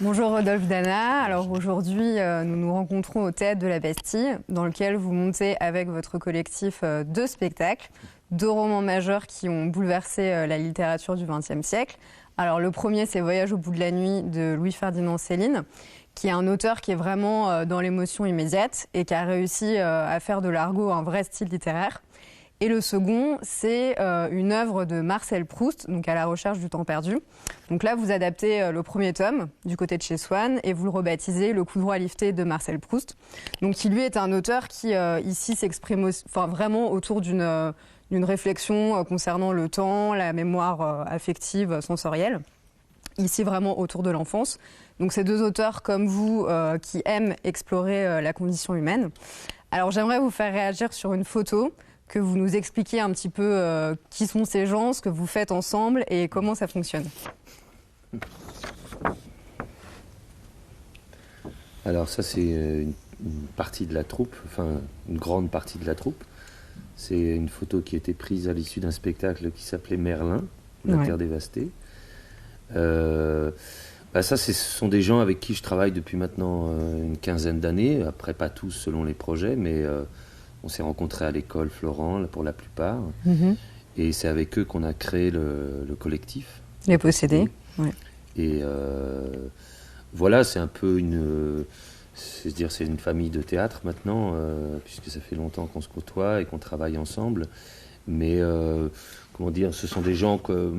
Bonjour Rodolphe Dana. Alors aujourd'hui, nous nous rencontrons au Théâtre de la Bastille, dans lequel vous montez avec votre collectif deux spectacles, deux romans majeurs qui ont bouleversé la littérature du XXe siècle. Alors le premier, c'est Voyage au bout de la nuit de Louis-Ferdinand Céline, qui est un auteur qui est vraiment dans l'émotion immédiate et qui a réussi à faire de l'argot un vrai style littéraire. Et le second, c'est une œuvre de Marcel Proust, donc À la recherche du temps perdu. Donc là, vous adaptez le premier tome du côté de chez Swann et vous le rebaptisez Le coup droit lifté de Marcel Proust. Donc qui lui est un auteur qui ici s'exprime vraiment autour d'une réflexion concernant le temps, la mémoire affective, sensorielle. Ici vraiment autour de l'enfance. Donc c'est deux auteurs comme vous qui aiment explorer la condition humaine. Alors j'aimerais vous faire réagir sur une photo, que vous nous expliquiez un petit peu qui sont ces gens, ce que vous faites ensemble et comment ça fonctionne. Alors ça c'est une partie de la troupe, enfin une grande partie de la troupe. C'est une photo qui a été prise à l'issue d'un spectacle qui s'appelait Merlin, La Terre dévastée. Ça, ce sont des gens avec qui je travaille depuis maintenant une quinzaine d'années, après pas tous selon les projets, mais on s'est rencontrés à l'école Florent pour la plupart, et c'est avec eux qu'on a créé le collectif. Les Possédés. Ouais. Et voilà, c'est un peu c'est une famille de théâtre maintenant, puisque ça fait longtemps qu'on se côtoie et qu'on travaille ensemble. Mais comment dire, ce sont des gens que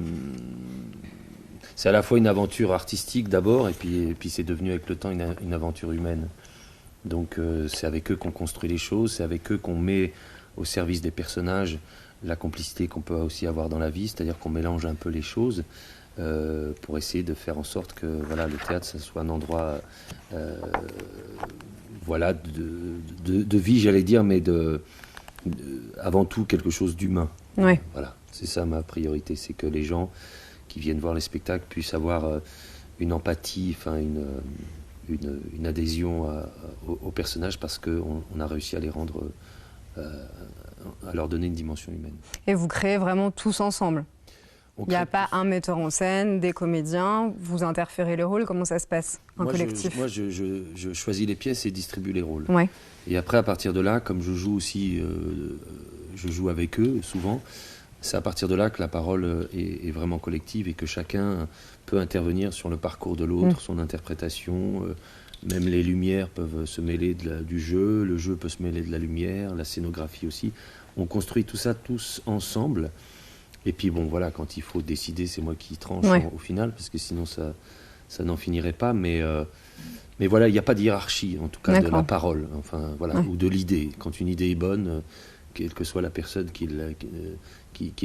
c'est à la fois une aventure artistique d'abord, et puis c'est devenu avec le temps une aventure humaine. Donc c'est avec eux qu'on construit les choses, c'est avec eux qu'on met au service des personnages la complicité qu'on peut aussi avoir dans la vie, c'est-à-dire qu'on mélange un peu les choses pour essayer de faire en sorte que voilà, le théâtre, ça soit un endroit voilà, de vie, j'allais dire, mais avant tout quelque chose d'humain. Ouais. Voilà, c'est ça ma priorité, c'est que les gens qui viennent voir les spectacles puissent avoir une empathie, enfin une adhésion aux personnages, parce qu'on a réussi à les rendre, à leur donner une dimension humaine. Et vous créez vraiment tous ensemble? Il n'y a pas un metteur en scène, des comédiens, vous interférez les rôles, comment ça se passe, collectif? Moi, je choisis les pièces et distribue les rôles. Ouais. Et après, à partir de là, comme je joue aussi, je joue avec eux souvent, c'est à partir de là que la parole est vraiment collective et que chacun peut intervenir sur le parcours de l'autre, son interprétation. Même les lumières peuvent se mêler du jeu, le jeu peut se mêler de la lumière, la scénographie aussi. On construit tout ça tous ensemble. Et puis bon, voilà, quand il faut décider, c'est moi qui tranche au final, parce que sinon ça n'en finirait pas. Mais voilà, il n'y a pas de hiérarchie, en tout cas de la parole, enfin voilà, ou de l'idée. Quand une idée est bonne, quelle que soit la personne qui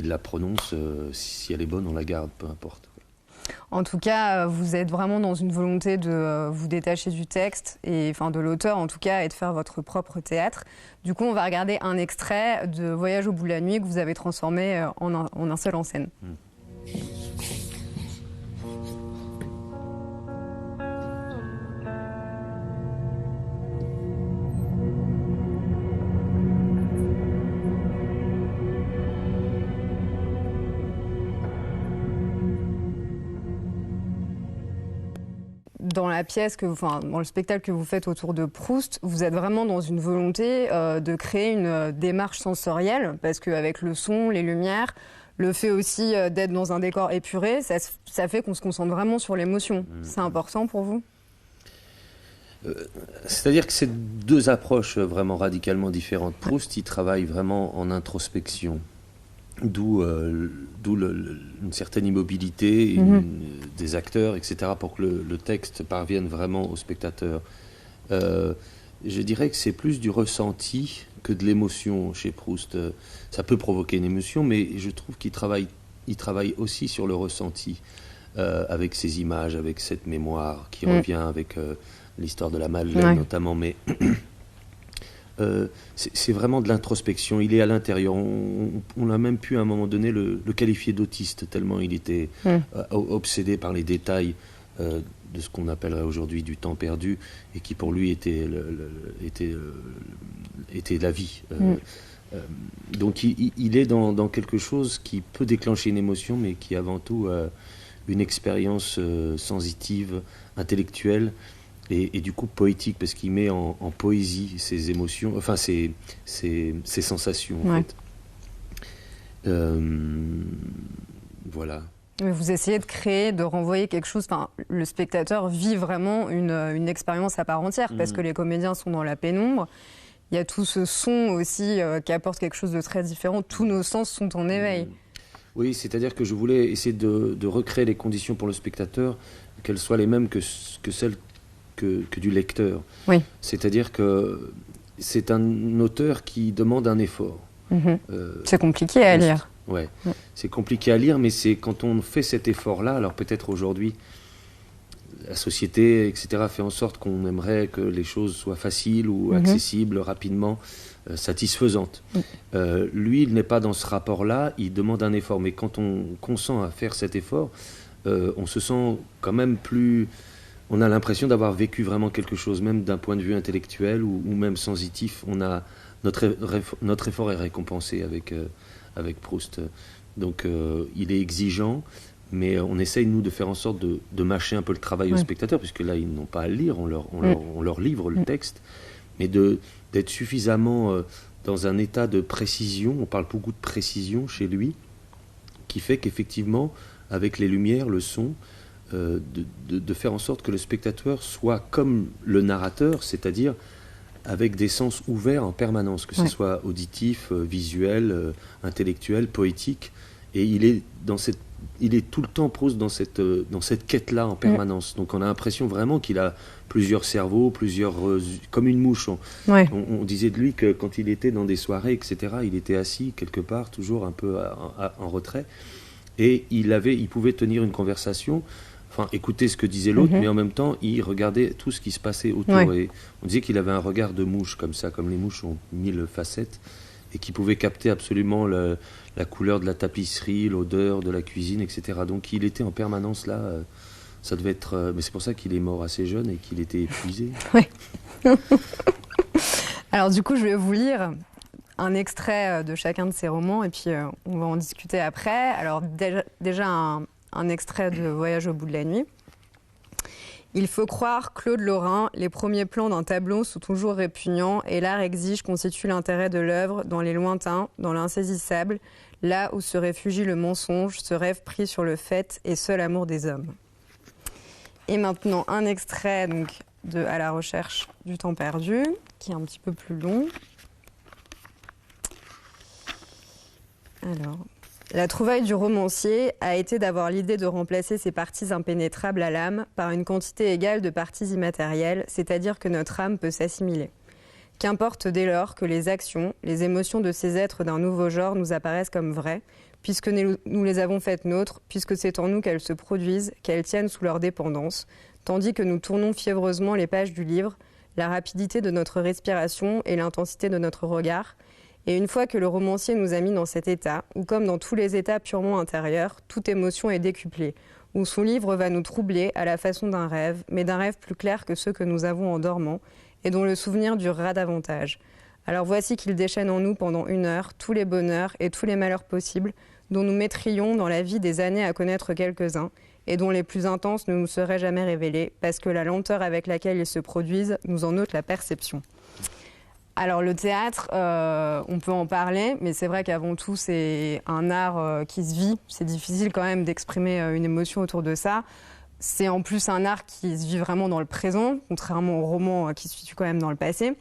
la prononce, si elle est bonne, on la garde, peu importe. En tout cas, vous êtes vraiment dans une volonté de vous détacher du texte, et enfin de l'auteur en tout cas, et de faire votre propre théâtre. Du coup, on va regarder un extrait de Voyage au bout de la nuit que vous avez transformé en un seul en scène. Dans la pièce, dans le spectacle que vous faites autour de Proust, vous êtes vraiment dans une volonté de créer une démarche sensorielle, parce qu'avec le son, les lumières, le fait aussi d'être dans un décor épuré, ça fait qu'on se concentre vraiment sur l'émotion. C'est important pour vous? C'est-à-dire que c'est deux approches vraiment radicalement différentes. Proust, il travaille vraiment en introspection. D'où une certaine immobilité des acteurs, etc., pour que le texte parvienne vraiment au spectateur. Je dirais que c'est plus du ressenti que de l'émotion chez Proust. Ça peut provoquer une émotion, mais je trouve qu'il travaille aussi sur le ressenti, avec ces images, avec cette mémoire qui revient avec l'histoire de la Madeleine notamment, mais... c'est vraiment de l'introspection, il est à l'intérieur. On a même pu à un moment donné le qualifier d'autiste, tellement il était obsédé par les détails de ce qu'on appellerait aujourd'hui du temps perdu, et qui pour lui était la vie. Donc il est dans quelque chose qui peut déclencher une émotion, mais qui avant tout une expérience sensitive, intellectuelle et du coup poétique, parce qu'il met en poésie ses émotions, enfin ses sensations en fait. Voilà. Mais vous essayez de créer, de renvoyer quelque chose. Enfin, le spectateur vit vraiment une expérience à part entière, parce que les comédiens sont dans la pénombre. Il y a tout ce son aussi qui apporte quelque chose de très différent. Tous nos sens sont en éveil. Oui, c'est-à-dire que je voulais essayer de recréer les conditions pour le spectateur, qu'elles soient les mêmes que celles que du lecteur. Oui. C'est-à-dire que c'est un auteur qui demande un effort. C'est compliqué à lire. Ouais. C'est compliqué à lire, mais c'est quand on fait cet effort-là, alors peut-être aujourd'hui, la société, etc., fait en sorte qu'on aimerait que les choses soient faciles ou accessibles rapidement, satisfaisantes. Lui, il n'est pas dans ce rapport-là, il demande un effort, mais quand on consent à faire cet effort, on se sent quand même plus... On a l'impression d'avoir vécu vraiment quelque chose, même d'un point de vue intellectuel ou même sensitif. Notre effort est récompensé avec Proust. Donc il est exigeant, mais on essaye, nous, de faire en sorte de mâcher un peu le travail aux spectateurs, puisque là, ils n'ont pas à le lire, on leur livre le texte, mais d'être suffisamment dans un état de précision, on parle beaucoup de précision chez lui, qui fait qu'effectivement, avec les lumières, le son, de faire en sorte que le spectateur soit comme le narrateur, c'est-à-dire avec des sens ouverts en permanence, que ce soit auditif, visuel, intellectuel, poétique. Et il est tout le temps Proust dans cette quête-là en permanence. Donc on a l'impression vraiment qu'il a plusieurs cerveaux, comme une mouche. On disait de lui que quand il était dans des soirées, etc., il était assis quelque part, toujours un peu en retrait. Et il pouvait tenir une conversation, enfin écouter ce que disait l'autre, mais en même temps il regardait tout ce qui se passait autour. Et on disait qu'il avait un regard de mouche, comme ça, comme les mouches ont 1000 facettes, et qui pouvait capter absolument la couleur de la tapisserie, l'odeur de la cuisine, etc. Donc il était en permanence là. Ça devait être, mais c'est pour ça qu'il est mort assez jeune et qu'il était épuisé. Alors du coup, je vais vous lire un extrait de chacun de ces romans, et puis on va en discuter après. Alors déjà un extrait de Voyage au bout de la nuit. Il faut croire, Claude Lorrain, les premiers plans d'un tableau sont toujours répugnants et l'art exige constitue l'intérêt de l'œuvre dans les lointains, dans l'insaisissable, là où se réfugie le mensonge, ce rêve pris sur le fait et seul amour des hommes. Et maintenant un extrait donc, de À la recherche du temps perdu, qui est un petit peu plus long. Alors, la trouvaille du romancier a été d'avoir l'idée de remplacer ces parties impénétrables à l'âme par une quantité égale de parties immatérielles, c'est-à-dire que notre âme peut s'assimiler. Qu'importe dès lors que les actions, les émotions de ces êtres d'un nouveau genre nous apparaissent comme vraies, puisque nous les avons faites nôtres, puisque c'est en nous qu'elles se produisent, qu'elles tiennent sous leur dépendance, tandis que nous tournons fiévreusement les pages du livre, la rapidité de notre respiration et l'intensité de notre regard. Et une fois que le romancier nous a mis dans cet état, où comme dans tous les états purement intérieurs, toute émotion est décuplée, où son livre va nous troubler à la façon d'un rêve, mais d'un rêve plus clair que ceux que nous avons en dormant, et dont le souvenir durera davantage. Alors voici qu'il déchaîne en nous pendant 1 heure tous les bonheurs et tous les malheurs possibles, dont nous mettrions dans la vie des années à connaître quelques-uns, et dont les plus intenses ne nous seraient jamais révélés, parce que la lenteur avec laquelle ils se produisent nous en ôte la perception. Alors le théâtre, on peut en parler, mais c'est vrai qu'avant tout c'est un art qui se vit. C'est difficile quand même d'exprimer une émotion autour de ça. C'est en plus un art qui se vit vraiment dans le présent, contrairement au roman qui se situe quand même dans le passé.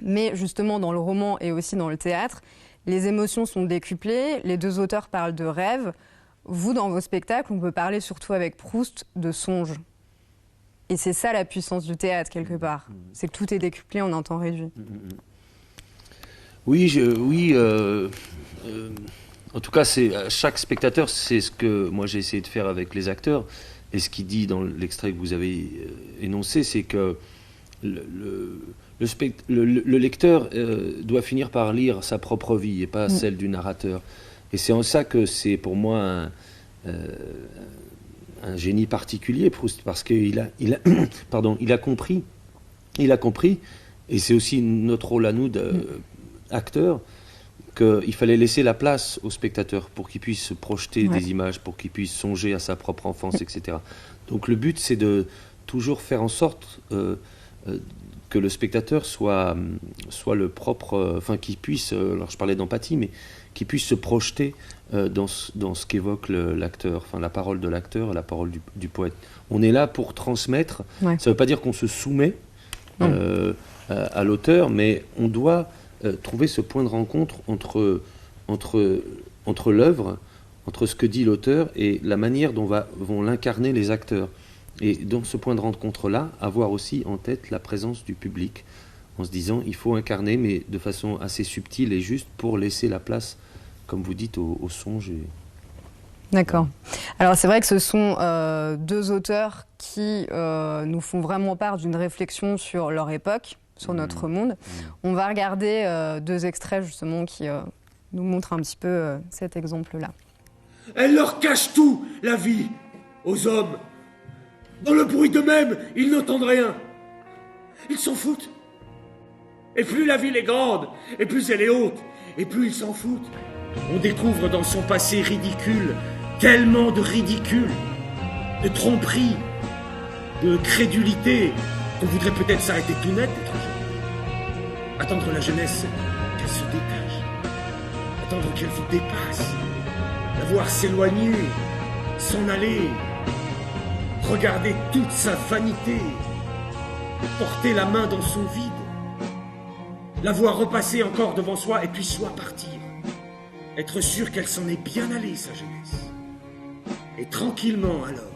Mais justement dans le roman et aussi dans le théâtre, les émotions sont décuplées, les deux auteurs parlent de rêves. Vous, dans vos spectacles, on peut parler surtout avec Proust de songes. Et c'est ça la puissance du théâtre, quelque part. C'est que tout est décuplé en un temps réduit. Oui, en tout cas, chaque spectateur, c'est ce que moi j'ai essayé de faire avec les acteurs. Et ce qu'il dit dans l'extrait que vous avez énoncé, c'est que le lecteur doit finir par lire sa propre vie et pas celle du narrateur. Et c'est en ça que c'est pour moi un génie particulier, Proust, parce qu'il a compris, et c'est aussi notre rôle à nous d'acteurs, qu'il fallait laisser la place au spectateur pour qu'il puisse se projeter des images, pour qu'il puisse songer à sa propre enfance, etc. Donc le but, c'est de toujours faire en sorte que le spectateur soit le propre, enfin qu'il puisse, alors je parlais d'empathie, mais qu'il puisse se projeter dans ce qu'évoque l'acteur, enfin la parole de l'acteur, la parole du poète. On est là pour transmettre. Ça ne veut pas dire qu'on se soumet à l'auteur, mais on doit trouver ce point de rencontre entre l'œuvre, entre ce que dit l'auteur et la manière dont vont l'incarner les acteurs. Et dans ce point de rencontre-là, avoir aussi en tête la présence du public, en se disant il faut incarner, mais de façon assez subtile et juste pour laisser la place, comme vous dites, au songe. D'accord. Alors c'est vrai que ce sont deux auteurs qui nous font vraiment part d'une réflexion sur leur époque, sur notre monde. On va regarder deux extraits justement qui nous montrent un petit peu cet exemple-là. Elle leur cache tout, la vie, aux hommes. Dans le bruit d'eux-mêmes, ils n'entendent rien. Ils s'en foutent. Et plus la ville est grande, et plus elle est haute, et plus ils s'en foutent. On découvre dans son passé ridicule tellement de ridicule, de tromperie, de crédulité, qu'on voudrait peut-être s'arrêter tout net d'être jeune. Attendre la jeunesse qu'elle se détache. Attendre qu'elle vous dépasse. La voir s'éloigner, s'en aller. Regarder toute sa vanité. Porter la main dans son vide. La voir repasser encore devant soi et puis soit partir. Être sûr qu'elle s'en est bien allée, sa jeunesse. Et tranquillement alors,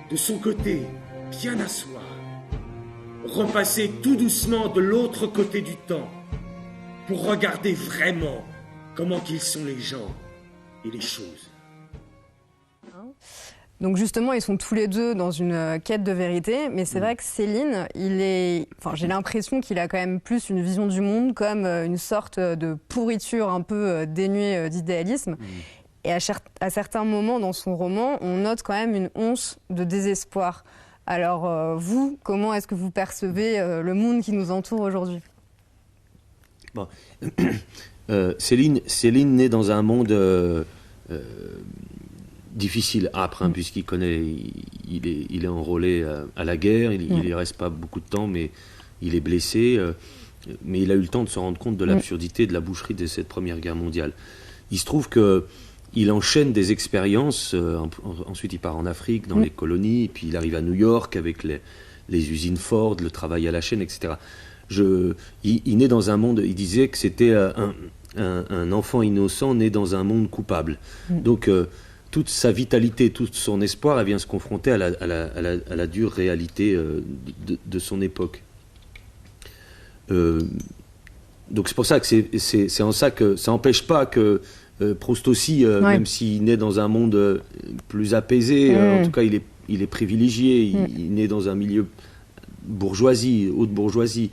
de son côté, bien asseoir, repasser tout doucement de l'autre côté du temps pour regarder vraiment comment qu'ils sont les gens et les choses. Donc justement, ils sont tous les deux dans une quête de vérité, mais c'est vrai que Céline, j'ai l'impression qu'il a quand même plus une vision du monde comme une sorte de pourriture un peu dénuée d'idéalisme. Et à certains moments dans son roman, on note quand même une once de désespoir. Alors vous, comment est-ce que vous percevez le monde qui nous entoure aujourd'hui ? Bon. Céline naît dans un monde difficile, âpre, puisqu'il connaît, il est enrôlé à la guerre, il n'y reste pas beaucoup de temps, mais il est blessé, mais il a eu le temps de se rendre compte de l'absurdité de la boucherie de cette Première Guerre mondiale. Il se trouve qu'il enchaîne des expériences, ensuite il part en Afrique, dans les colonies, puis il arrive à New York avec les usines Ford, le travail à la chaîne, etc. Il naît dans un monde, il disait que c'était un enfant innocent né dans un monde coupable. Donc toute sa vitalité, tout son espoir, elle vient se confronter à la dure réalité de son époque. Donc c'est pour ça que c'est en ça que ça n'empêche pas que Proust aussi, même s'il naît dans un monde plus apaisé, en tout cas il est privilégié, il naît dans un milieu haute bourgeoisie.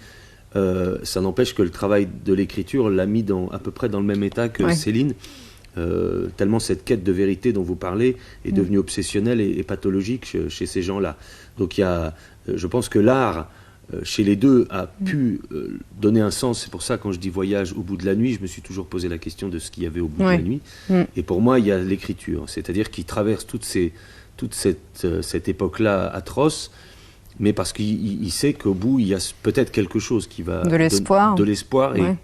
Ça n'empêche que le travail de l'écriture l'a mis à peu près dans le même état que Céline. Tellement cette quête de vérité dont vous parlez est devenue obsessionnelle et pathologique chez ces gens-là. Donc je pense que l'art, chez les deux, a pu donner un sens. C'est pour ça, quand je dis voyage au bout de la nuit, je me suis toujours posé la question de ce qu'il y avait au bout de la nuit. Et pour moi, il y a l'écriture. C'est-à-dire qu'il traverse toute cette époque-là atroce, mais parce qu'il sait qu'au bout, il y a peut-être quelque chose qui va... De l'espoir. De l'espoir, et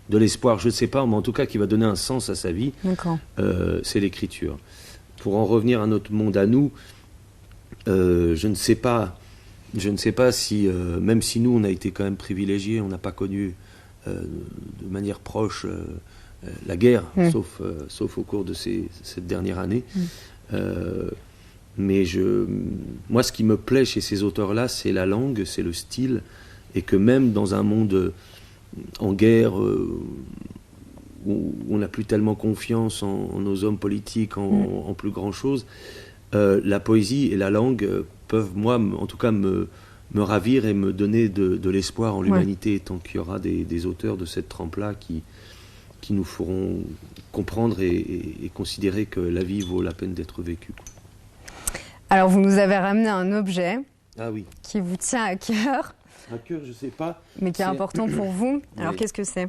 de l'espoir, je ne sais pas, mais en tout cas qui va donner un sens à sa vie, c'est l'écriture. Pour en revenir à notre monde à nous, je ne sais pas si, même si nous on a été quand même privilégiés, on n'a pas connu de manière proche la guerre, sauf au cours de cette dernière année. Mais moi ce qui me plaît chez ces auteurs-là, c'est la langue, c'est le style, et que même dans un monde en guerre, où on n'a plus tellement confiance en nos hommes politiques, en plus grand chose, la poésie et la langue peuvent, moi, en tout cas, me ravir et me donner de l'espoir en l'humanité, tant qu'il y aura des auteurs de cette trempe-là qui nous feront comprendre et considérer que la vie vaut la peine d'être vécue. Alors, vous nous avez ramené un objet qui vous tient à cœur. À cœur, je ne sais pas. Mais qui est important pour vous. Alors, qu'est-ce que c'est ?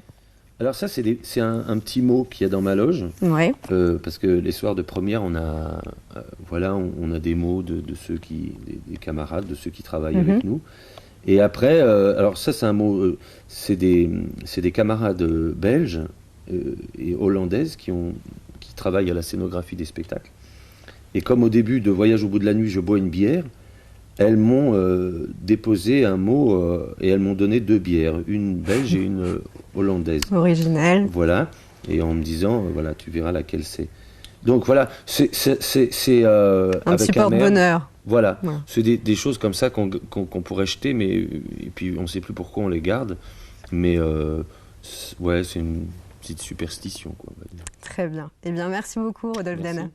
Alors ça, c'est un petit mot qu'il y a dans ma loge, Ouais. parce que les soirs de première, on a des mots de ceux des camarades, de ceux qui travaillent avec nous. Et après, alors ça, c'est un mot, c'est des camarades belges et hollandaises qui travaillent à la scénographie des spectacles. Et comme au début de Voyage au bout de la nuit, je bois une bière, elles m'ont déposé un mot et elles m'ont donné 2 bières, une belge et une hollandaise. Original. Voilà, et en me disant, voilà, tu verras laquelle c'est. Donc voilà, c'est Un avec petit porte-bonheur. Voilà, Ouais. c'est des choses comme ça qu'on pourrait jeter, mais et puis on ne sait plus pourquoi on les garde. Mais ouais, c'est une petite superstition, quoi, on va dire. Très bien. Eh bien, merci beaucoup, Rodolphe Merci. Dana.